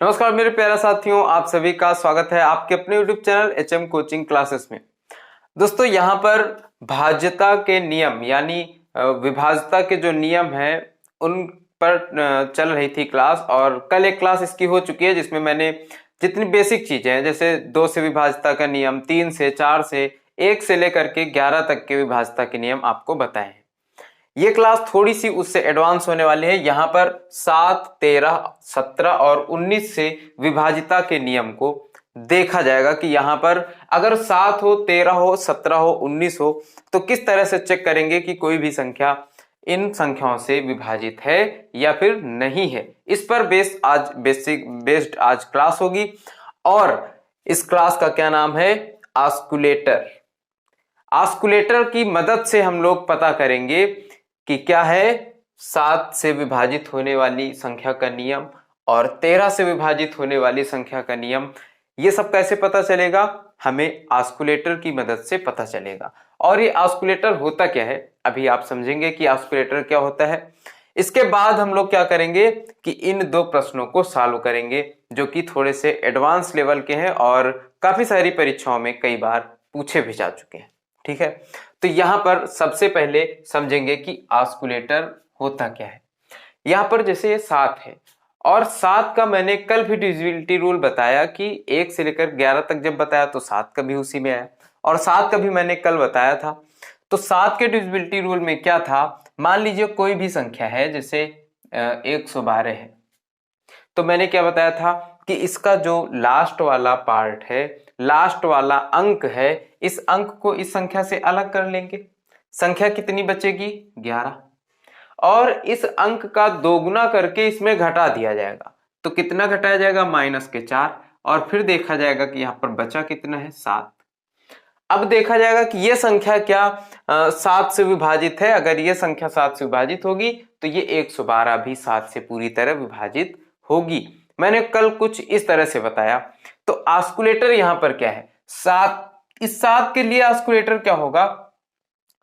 नमस्कार मेरे प्यारे साथियों, आप सभी का स्वागत है आपके अपने YouTube channel HM coaching classes में। दोस्तों, यहाँ पर भाज्यता के नियम यानी विभाज्यता के जो नियम हैं उन पर चल रही थी क्लास। और कल एक क्लास इसकी हो चुकी है जिसमें मैंने जितनी बेसिक चीजें हैं जैसे 2 से विभाज्यता का नियम, 3 से, 4 से, 1 से लेकर के 11 तक के विभाज्यता के नियम आपको बताए हैं। ये क्लास थोड़ी सी उससे एडवांस होने वाली है। यहाँ पर 7, 13, 17 और 19 से विभाजिता के नियम को देखा जाएगा कि यहाँ पर अगर 7 हो, 13 हो, 17 हो, 19 हो तो किस तरह से चेक करेंगे कि कोई भी संख्या इन संख्याओं से विभाजित है या फिर नहीं है। इस पर बेस्ड आज क्लास होगी। और इस क्लास का क्या नाम है? ऑस्कुलेटर। ऑस्कुलेटर की मदद से हम लोग पता करेंगे कि क्या है 7 से विभाजित होने वाली संख्या का नियम और 13 से विभाजित होने वाली संख्या का नियम। ये सब कैसे पता चलेगा? हमें ऑस्कुलेटर की मदद से पता चलेगा। और ये ऑस्कुलेटर होता क्या है अभी आप समझेंगे कि ऑस्कुलेटर क्या होता है। इसके बाद हम लोग क्या करेंगे कि इन 2 प्रश्नों को सॉल्व करेंगे जो कि थोड़े से एडवांस लेवल के हैं और काफी सारी परीक्षाओं में कई बार पूछे भी जा चुके हैं। ठीक है, तो यहां पर सबसे पहले समझेंगे कि ऑस्कुलेटर होता क्या है। यहां पर जैसे ये 7 है और 7 का मैंने कल भी डिविजिबिलिटी रूल बताया कि 1 से लेकर 11 तक जब बताया तो 7 का भी उसी में आया और 7 का भी मैंने कल बताया था। तो 7 के डिविजिबिलिटी रूल में क्या था? मान लीजिए कोई भी संख्या है जैसे 112 है, तो मैंने क्या बताया था कि इसका जो लास्ट वाला पार्ट है, लास्ट वाला अंक है, इस अंक को इस संख्या से अलग कर लेंगे। संख्या कितनी बचेगी? 11। और इस अंक का दोगुना करके इसमें घटा दिया जाएगा। तो कितना घटाया जाएगा? -4। और फिर देखा जाएगा कि यहाँ पर बचा कितना है? 7। अब देखा जाएगा कि ये संख्या क्या 7 से विभाजित है। अगर ये संख्या 7 से विभाजित होगी तो ये 112 भी 7 से पूरी तरह विभाजित होगी। मैंने कल कुछ इस तरह से बताया। तो ऑस्कुलेटर यहां पर क्या है? 7। इस 7 के लिए ऑस्कुलेटर क्या होगा?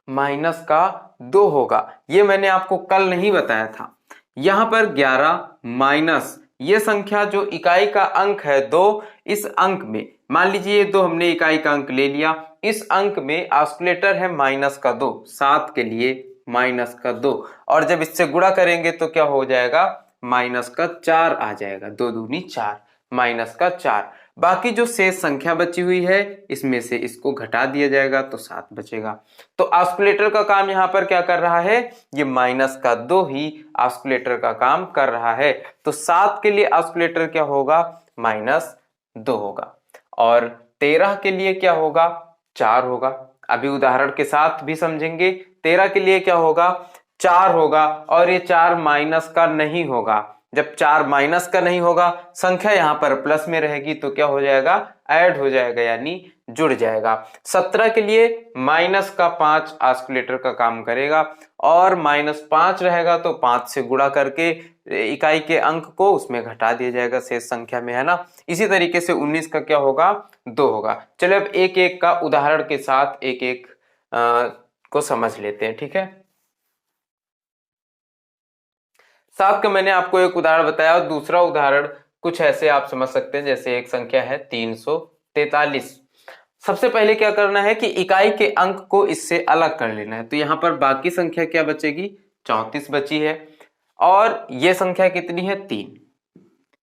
-2 होगा। ये मैंने आपको कल नहीं बताया था। यहां पर 11 माइनस ये संख्या जो इकाई का अंक है 2, इस अंक में मान लीजिए ये 2 हमने इकाई का अंक ले लिया, इस अंक में ऑस्कुलेटर है -2, 7 के लिए -2। और जब इससे गुणा करेंगे तो क्या हो जाएगा? -4 आ जाएगा। 2 दूनी 4, -4। बाकी जो शेष संख्या बची हुई है इसमें से इसको घटा दिया जाएगा तो 7 बचेगा। तो ऑस्कुलेटर का काम यहाँ पर क्या कर रहा है? ये -2 ही ऑस्कुलेटर का काम कर रहा है। तो 7 के लिए ऑस्कुलेटर क्या होगा? -2 होगा। और 13 के लिए क्या होगा? 4 होगा। अभी उदाहरण के साथ भी समझेंगे। 13 के लिए क्या होगा? 4 होगा। और ये 4 माइनस का नहीं होगा। जब 4 माइनस का नहीं होगा, संख्या यहां पर प्लस में रहेगी तो क्या हो जाएगा? ऐड हो जाएगा यानी जुड़ जाएगा। 17 के लिए -5 ऑस्कुलेटर का काम करेगा और -5 रहेगा तो 5 से गुणा करके इकाई के अंक को उसमें घटा दिया जाएगा शेष संख्या में, है ना। इसी तरीके से 19 का क्या होगा? 2 होगा। चलिए अब एक एक का उदाहरण के साथ एक एक को समझ लेते हैं। ठीक है, 7 का मैंने आपको एक उदाहरण बताया और दूसरा उदाहरण कुछ ऐसे आप समझ सकते हैं। जैसे एक संख्या है 343। सबसे पहले क्या करना है कि इकाई के अंक को इससे अलग कर लेना है। तो यहां पर बाकी संख्या क्या बचेगी? 34 बची है। और ये संख्या कितनी है? 3।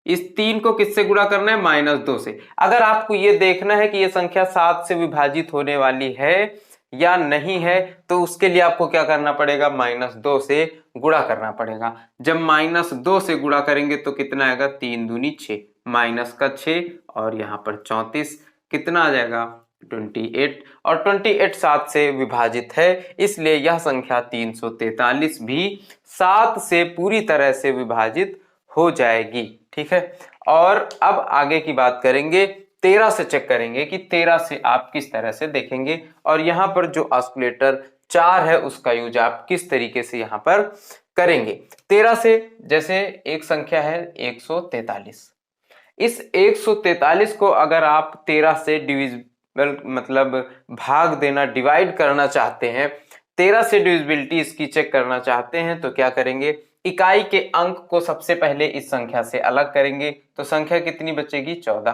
इस 3 को किससे गुणा करना है? -2 से। अगर आपको ये देखना है कि ये संख्या 7 से विभाजित होने वाली है या नहीं है तो उसके लिए आपको क्या करना पड़ेगा? -2 से गुणा करना पड़ेगा। जब -2 से गुणा करेंगे तो कितना आएगा? 3 दूनी 6, -6 और यहाँ पर 34 कितना आ जाएगा? 28। और 28 7 से विभाजित है, इसलिए यह संख्या 343 भी 7 से पूरी तरह से विभाजित हो जाएगी। ठीक है, और अब आगे की बात करेंगे। 13 से चेक करेंगे कि 13 से आप किस तरह से देखेंगे और यहां पर जो ऑस्कुलेटर 4 है उसका यूज आप किस तरीके से यहां पर करेंगे। 13 से जैसे एक संख्या है 143। इस 143 को अगर आप 13 से डिविजिबल मतलब भाग देना, डिवाइड करना चाहते हैं, 13 से डिविजिबिलिटी इसकी चेक करना चाहते हैं तो क्या करेंगे? इकाई के अंक को सबसे पहले इस संख्या से अलग करेंगे तो संख्या कितनी बचेगी 14,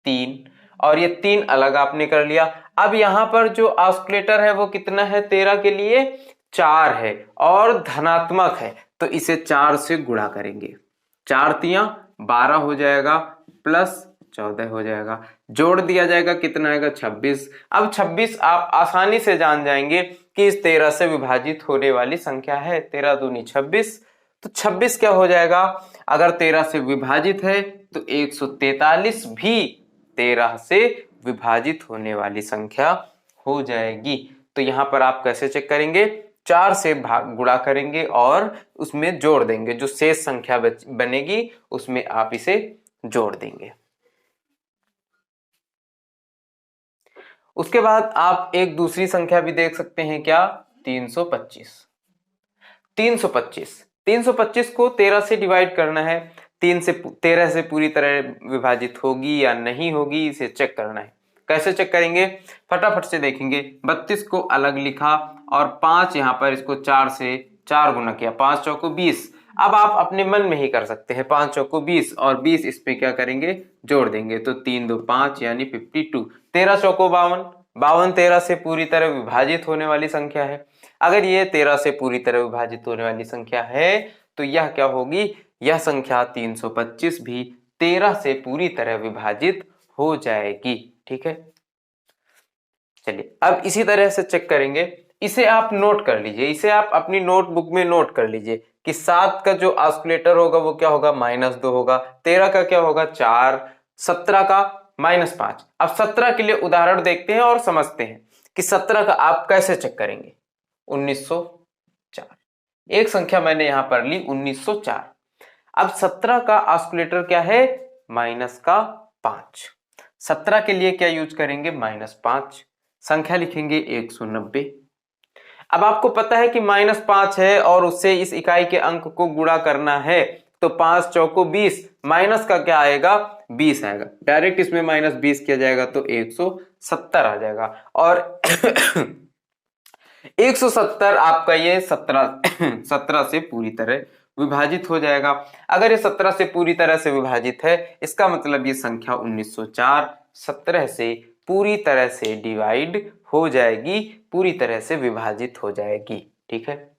3, और ये 3 अलग आपने कर लिया। अब यहां पर जो ऑस्किलेटर है वो कितना है 13 के लिए 4 है और धनात्मक है, तो इसे 4 से गुणा करेंगे। 4 तियां 12 हो जाएगा प्लस 14 हो जाएगा, जोड़ दिया जाएगा कितना आएगा 26। अब 26 आप आसानी से जान जाएंगे कि इस 13 से विभाजित होने वाली संख्या है। 13 दूनी 26, तो 26 क्या हो जाएगा, अगर 13 से विभाजित है तो 143 भी 13 से विभाजित होने वाली संख्या हो जाएगी। तो यहां पर आप कैसे चेक करेंगे, 4 से गुणा करेंगे और उसमें जोड़ देंगे, जो शेष संख्या बनेगी उसमें आप इसे जोड़ देंगे। उसके बाद आप एक दूसरी संख्या भी देख सकते हैं, क्या 325। 325 को 13 से डिवाइड करना है, 13 से पूरी तरह विभाजित होगी या नहीं होगी इसे चेक करना है। कैसे चेक करेंगे, फटाफट से देखेंगे। 32 को अलग लिखा और 5 यहां पर इसको 4 से 4 गुना किया, 5 चौको 20। अब आप अपने मन में ही कर सकते हैं, 5 चौको 20 और 20 इस पे क्या करेंगे जोड़ देंगे, तो 3 2 5 यानी 52। 13 चौको 52, 52 13 से पूरी तरह विभाजित होने वाली संख्या है। अगर ये 13 से पूरी तरह विभाजित होने वाली संख्या है तो यह क्या होगी, यह संख्या 325 भी 13 से पूरी तरह विभाजित हो जाएगी। ठीक है, चलिए अब इसी तरह से चेक करेंगे। इसे आप नोट कर लीजिए, इसे आप अपनी नोटबुक में नोट कर लीजिए कि 7 का जो ऑस्किलेटर होगा वो क्या होगा -2 होगा, 13 का क्या होगा 4, 17 का -5। अब 17 के लिए उदाहरण देखते हैं और समझते हैं कि 17 का आप कैसे चेक करेंगे। 1904, एक संख्या मैंने यहां पर ली 1904। अब 17 का ऑस्किलेटर क्या है -5। 17 के लिए क्या यूज करेंगे -5, संख्या लिखेंगे 190। अब आपको पता है कि -5 है और उससे इस इकाई के अंक को गुणा करना है, तो 5 चौको 20, माइनस का क्या आएगा 20 आएगा, डायरेक्ट इसमें -20 किया जाएगा तो 170 आ जाएगा। और 170 आपका ये 17 से पूरी तरह विभाजित हो जाएगा। अगर ये 17 से पूरी तरह से विभाजित है इसका मतलब ये संख्या 1904 17 से पूरी तरह से डिवाइड हो जाएगी, पूरी तरह से विभाजित हो जाएगी। ठीक है,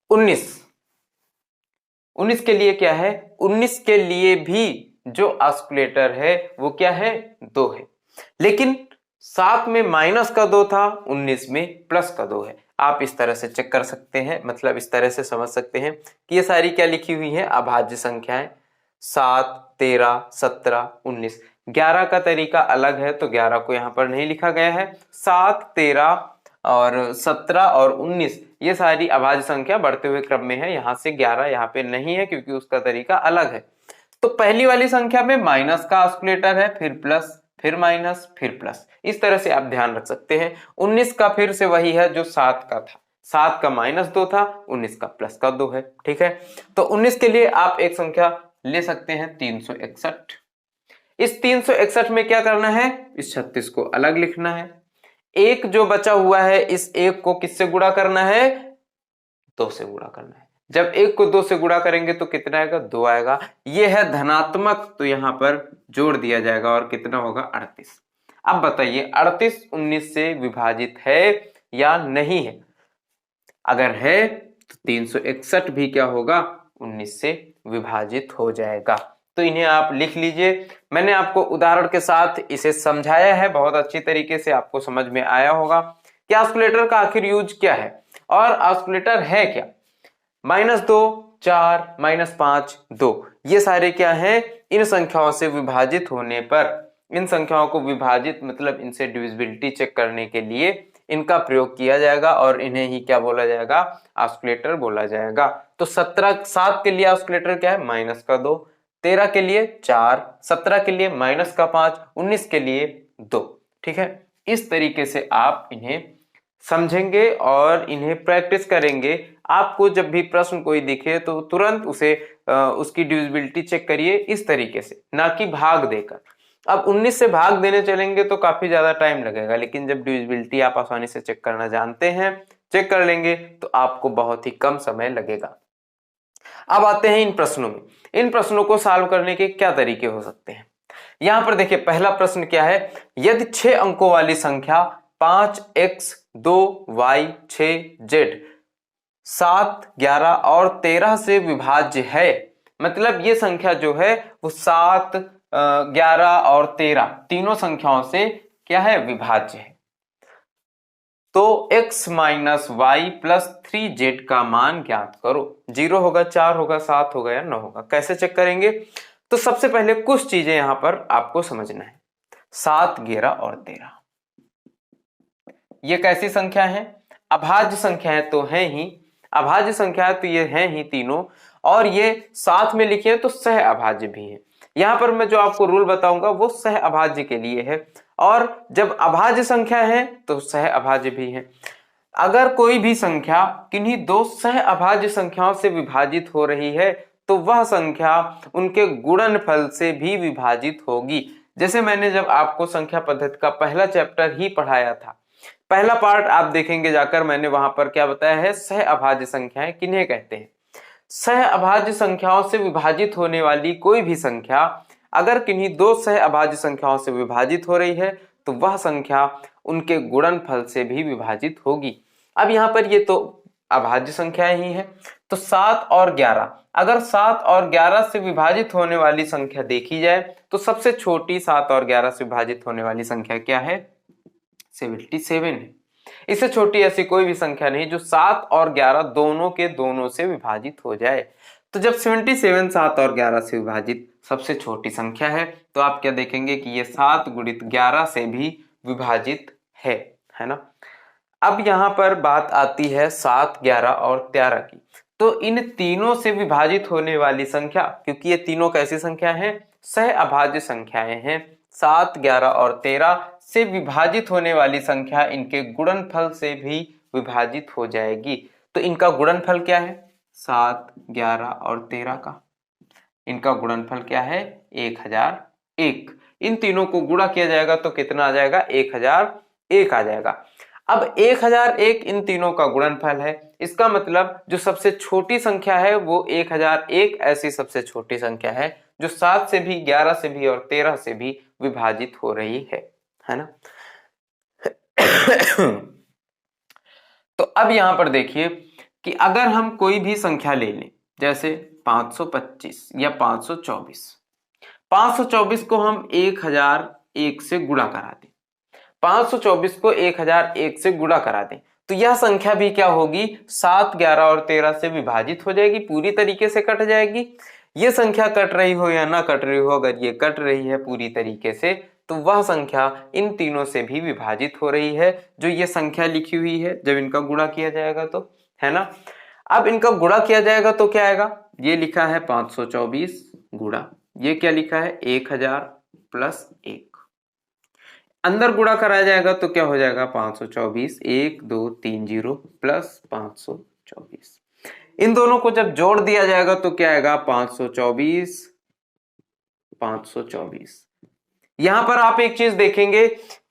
19 के लिए क्या है, 19 के लिए भी जो ऑस्किलेटर है वो क्या है 2 है, लेकिन 7 में -2 था, 19 में +2 है। आप इस तरह से चेक कर सकते हैं, मतलब इस तरह से समझ सकते हैं कि ये सारी क्या लिखी हुई है अभाज्य संख्याएं, 7 13 17 19। 11 का तरीका अलग है तो 11 को यहाँ पर नहीं लिखा गया है। 7 13 और 17 और 19 ये सारी अभाज्य संख्या बढ़ते हुए क्रम में है, यहाँ से 11 यहाँ पे नहीं है क्योंकि उसका तरीका अलग है। तो पहली वाली संख्या में माइनस का ऑस्किलेटर है, फिर प्लस, फिर माइनस, फिर प्लस, इस तरह से आप ध्यान रख सकते हैं। 19 का फिर से वही है जो 7 का था, 7 का -2 था, 19 का +2 है। ठीक है, तो 19 के लिए आप एक संख्या ले सकते हैं 361। इस 361 में क्या करना है, इस 36 को अलग लिखना है, एक जो बचा हुआ है इस एक को किससे गुणा करना है 2 से गुणा करना है। जब एक को 2 से गुणा करेंगे तो कितना आएगा 2 आएगा, ये है धनात्मक तो यहां पर जोड़ दिया जाएगा और कितना होगा 38। अब बताइए 38 19 से विभाजित है या नहीं है, अगर है तो 361 भी क्या होगा 19 से विभाजित हो जाएगा। तो इन्हें आप लिख लीजिए, मैंने आपको उदाहरण के साथ इसे समझाया है, बहुत अच्छी तरीके से आपको समझ में आया होगा कि ऑस्किलेटर का आखिर यूज क्या है और ऑस्किलेटर है क्या। -2 4 -5 2 ये सारे क्या हैं, इन संख्याओं से विभाजित होने पर, इन संख्याओं को विभाजित मतलब इनसे डिविजिबिलिटी चेक करने के लिए इनका प्रयोग किया जाएगा और इन्हें ही क्या बोला जाएगा ऑस्किलेटर बोला जाएगा। तो 7 के लिए ऑस्किलेटर क्या है -2, 13 के लिए 4, 17 के लिए -5, 19 के लिए 2। ठीक है, इस तरीके से आप इन्हें समझेंगे और इन्हें प्रैक्टिस करेंगे। आपको जब भी प्रश्न कोई दिखे तो तुरंत उसे उसकी डिविजिबिलिटी चेक करिए इस तरीके से, ना कि भाग देकर। अब 19 से भाग देने चलेंगे तो काफी ज्यादा टाइम लगेगा, लेकिन जब डिविजिबिलिटी आप आसानी से चेक करना जानते हैं, चेक कर लेंगे तो आपको बहुत ही कम समय लगेगा। अब आते हैं इन प्रश्नों में। इन प्रश्नों को सॉल्व करने के क्या तरीके हो सकते हैं। यहां पर देखिए पहला प्रश्न क्या है, यदि 6 अंकों वाली संख्या 5x 2y 6z 7 11 और 13 से विभाज्य है, मतलब ये संख्या जो है वो 7 11 और 13 तीनों संख्याओं से क्या है, विभाज्य है, तो x minus y plus 3z का मान ज्ञात करो। 0 होगा, 4 होगा, 7 होगा या 9 होगा, कैसे चेक करेंगे। तो सबसे पहले कुछ चीजें यहां पर आपको समझना है। 7 11 और 13 ये कैसी संख्या है, अभाज्य संख्याएं तो हैं ही, अभाज्य संख्याएं तो ये हैं ही तीनों, और ये साथ में लिखे हैं तो सह अभाज्य भी है। यहां पर मैं जो आपको रूल बताऊंगा वो सह अभाज्य के लिए है, और जब अभाज्य संख्या है तो सह अभाज्य भी है। अगर कोई भी संख्या किन्हीं दो सह अभाज्य संख्याओं से विभाजित हो रही है तो वह संख्या उनके गुणनफल से भी विभाजित होगी। जैसे मैंने जब आपको संख्या पद्धति का पहला चैप्टर ही पढ़ाया था, पहला पार्ट आप देखेंगे जाकर, मैंने वहां पर क्या बताया है, सह अभाज्य संख्याएं किन्हें कहते हैं। सह अभाज्य संख्याओं से विभाजित होने वाली कोई भी संख्या अगर किन्हीं दो सह अभाज्य संख्याओं से विभाजित हो रही है तो वह संख्या उनके गुणनफल से भी विभाजित होगी। अब यहाँ पर ये तो अभाज्य संख्याएं ही है, तो 7 और 11, अगर 7 और 11 से विभाजित होने वाली संख्या देखी जाए तो सबसे छोटी 7 और 11 से विभाजित होने वाली संख्या क्या है, 77 है। इससे छोटी ऐसी कोई भी संख्या नहीं जो 7 और 11 दोनों के दोनों से विभाजित हो जाए। तो जब 77 7 और 11 से विभाजित सबसे छोटी संख्या है तो आप क्या देखेंगे कि ये 7 गुणित 11 से भी विभाजित है ना। अब यहां पर बात आती है 7 11 और 13 की। तो इन तीनों से विभाजित होने वाली संख्या, क्योंकि ये तीनों कैसी संख्या हैं, सह अभाज्य संख्याएं हैं, 7 11 और 13 से विभाजित होने वाली संख्या इनके गुणनफल से भी विभाजित हो जाएगी। तो इनका गुणनफल क्या है, 7 11 और 13 का इनका गुणनफल क्या है, 1001। इन तीनों को गुणा किया जाएगा तो कितना आ जाएगा, 1001 आ जाएगा। अब 1001 इन तीनों का गुणनफल है, इसका मतलब जो सबसे छोटी संख्या है वो 1001 ऐसी सबसे छोटी संख्या है जो 7 से भी, 11 से भी और 13 से भी विभाजित हो रही है ना। तो अब यहां पर देखिए कि अगर हम कोई भी संख्या ले लें, जैसे 525 या 524, 524 को हम 1001 से गुणा करा दें, 524 को 1001 से गुणा करा दें तो यह संख्या भी क्या होगी, 7 11 और 13 से विभाजित हो जाएगी, पूरी तरीके से कट जाएगी। ये संख्या कट रही हो या ना कट रही हो, अगर ये कट रही है पूरी तरीके से तो वह संख्या इन तीनों से भी विभाजित हो रही है जो ये संख्या लिखी हुई है। जब इनका गुणा किया जाएगा तो, है ना। अब इनका गुणा किया जाएगा तो क्या आएगा, ये लिखा है 524 गुणा, ये क्या लिखा है 1000 प्लस 1, अंदर गुणा कराया जाएगा तो क्या हो जाएगा 524 1 2 3 0 प्लस 524, इन दोनों को जब जोड़ दिया जाएगा तो क्या आएगा 524 524। यहां पर आप एक चीज देखेंगे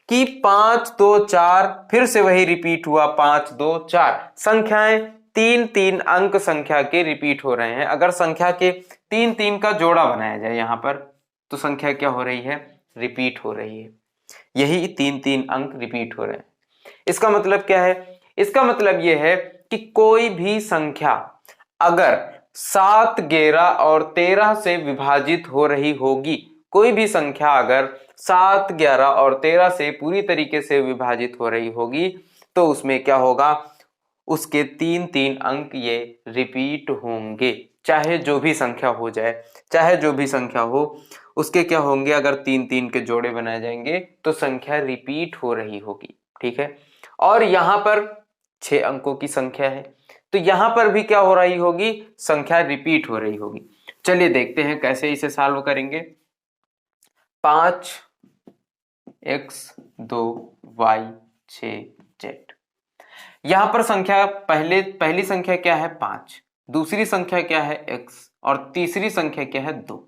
कि 5 2 4 फिर से वही रिपीट हुआ, 5 2 4 संख्याएं 3 3 अंक संख्या के रिपीट हो रहे हैं। अगर संख्या के 3 3 का जोड़ा बनाया जाए यहां पर तो संख्या क्या हो रही है, रिपीट हो रही है, यही 3 3 अंक रिपीट हो रहे हैं। इसका मतलब क्या है, इसका मतलब यह है कि कोई भी संख्या अगर 7 11 और 13 से विभाजित हो रही होगी, कोई भी संख्या अगर 7 11 और 13 से पूरी तरीके से विभाजित हो रही होगी तो उसमें क्या होगा, उसके 3 3 अंक ये रिपीट होंगे, चाहे जो भी संख्या हो जाए, चाहे जो भी संख्या हो उसके क्या होंगे, अगर 3 3 के जोड़े बनाए जाएंगे तो संख्या रिपीट हो रही होगी, ठीक है। और यहां पर 6 अंकों की संख्या है तो यहां पर भी क्या हो रही होगी, संख्या रिपीट हो रही होगी। चलिए देखते हैं कैसे इसे सॉल्व करेंगे। 5x 2y 6z, यहां पर संख्या पहली संख्या क्या है 5, दूसरी संख्या क्या है x और तीसरी संख्या क्या है 2।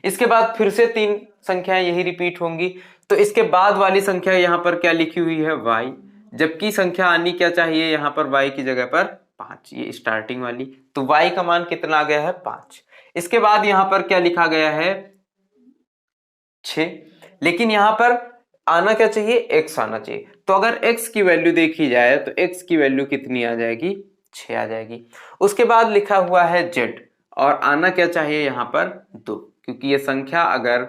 इसके बाद फिर से 3 संख्याएं यही रिपीट होंगी, तो इसके बाद वाली संख्या यहां पर क्या लिखी हुई है y, जबकि संख्या आनी क्या चाहिए यहां पर y की जगह पर 5, ये स्टार्टिंग वाली। तो y का मान कितना आ गया है 5। इसके बाद यहां पर क्या लिखा गया है 6, लेकिन यहां पर आना क्या चाहिए, x आना चाहिए। तो अगर x की वैल्यू देखी जाए तो x की वैल्यू कितनी आ जाएगी, 6 आ जाएगी। उसके बाद लिखा हुआ है z, और आना क्या चाहिए यहां पर 2, क्योंकि ये संख्या अगर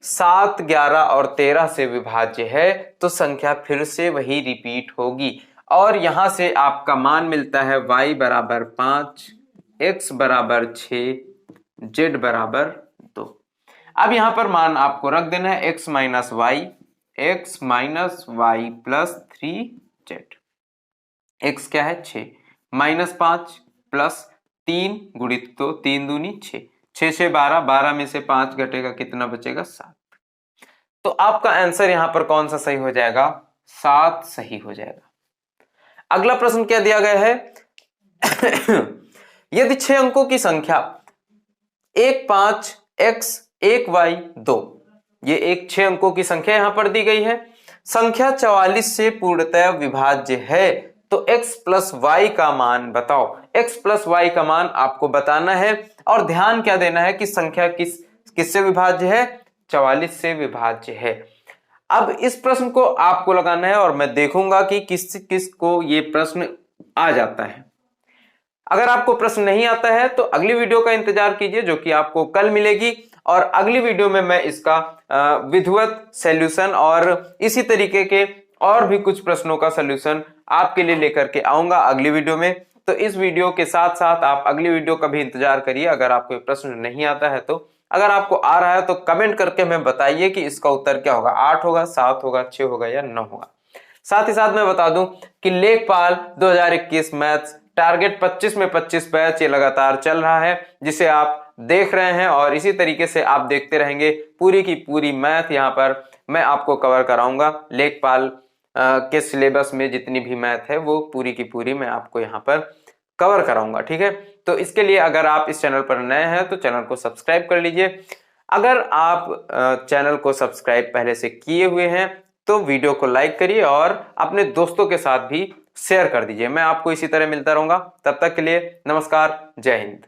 7, 11 और 13 से विभाज्य है तो संख्या फिर से वही रिपीट होगी। और यहां से आपका मान मिलता है y बराबर 5, x बराबर 6, z बराबर 2। अब यहां पर मान आपको रख देना है x minus y plus 3z। x क्या है 6, माइनस 5 प्लस 3 गुणित 2, 3 दूनी 6, 6 से 12, 12 में से 5 घटेगा, कितना बचेगा 7। तो आपका आंसर यहां पर कौन सा सही हो जाएगा, 7 सही हो जाएगा। अगला प्रश्न क्या दिया गया है यदि 6 अंकों की संख्या 1 5 x 1 y 2, ये एक 6 अंकों की संख्या यहां पर दी गई है, संख्या 44 से पूर्णतः विभाज्य है, तो x प्लस वाई का मान बताओ। x प्लस वाई का मान आपको बताना है, और ध्यान क्या देना है कि संख्या किससे विभाज्य है, 44 से विभाज्य है। अब इस प्रश्न को आपको लगाना है, और मैं देखूंगा कि किस किस को ये प्रश्न आ जाता है। अगर आपको प्रश्न नहीं आता है तो अगली वीडियो का इंतजार कीजिए, जो कि आपको कल मिलेगी, और अगली वीडियो में मैं इसका विधिवत सॉल्यूशन और इसी तरीके के और भी कुछ प्रश्नों का सॉल्यूशन आपके लिए लेकर के आऊंगा अगली वीडियो में। तो इस वीडियो के साथ साथ आप अगली वीडियो का भी इंतजार करिए। अगर आपको प्रश्न नहीं आता है तो, अगर आपको आ रहा है तो कमेंट करके हमें बताइए कि इसका उत्तर क्या होगा, 8 होगा, 7 होगा, 6 होगा या 9 होगा। साथ ही साथ मैं बता दूं कि लेखपाल 2021 मैथ्स टारगेट 25 में 25 बैच ये लगातार चल रहा है, जिसे आप देख रहे हैं, और इसी तरीके से आप देखते रहेंगे। पूरी की पूरी मैथ यहाँ पर मैं आपको कवर कराऊंगा। लेखपाल के सिलेबस में जितनी भी मैथ है वो पूरी की पूरी मैं आपको यहाँ पर कवर कराऊंगा, ठीक है। तो इसके लिए अगर आप इस चैनल पर नए हैं तो चैनल को सब्सक्राइब कर लीजिए। अगर आप चैनल को सब्सक्राइब पहले से किए हुए हैं तो वीडियो को लाइक करिए और अपने दोस्तों के साथ भी शेयर कर दीजिए। मैं आपको इसी तरह मिलता रहूंगा, तब तक के लिए नमस्कार, जय हिंद।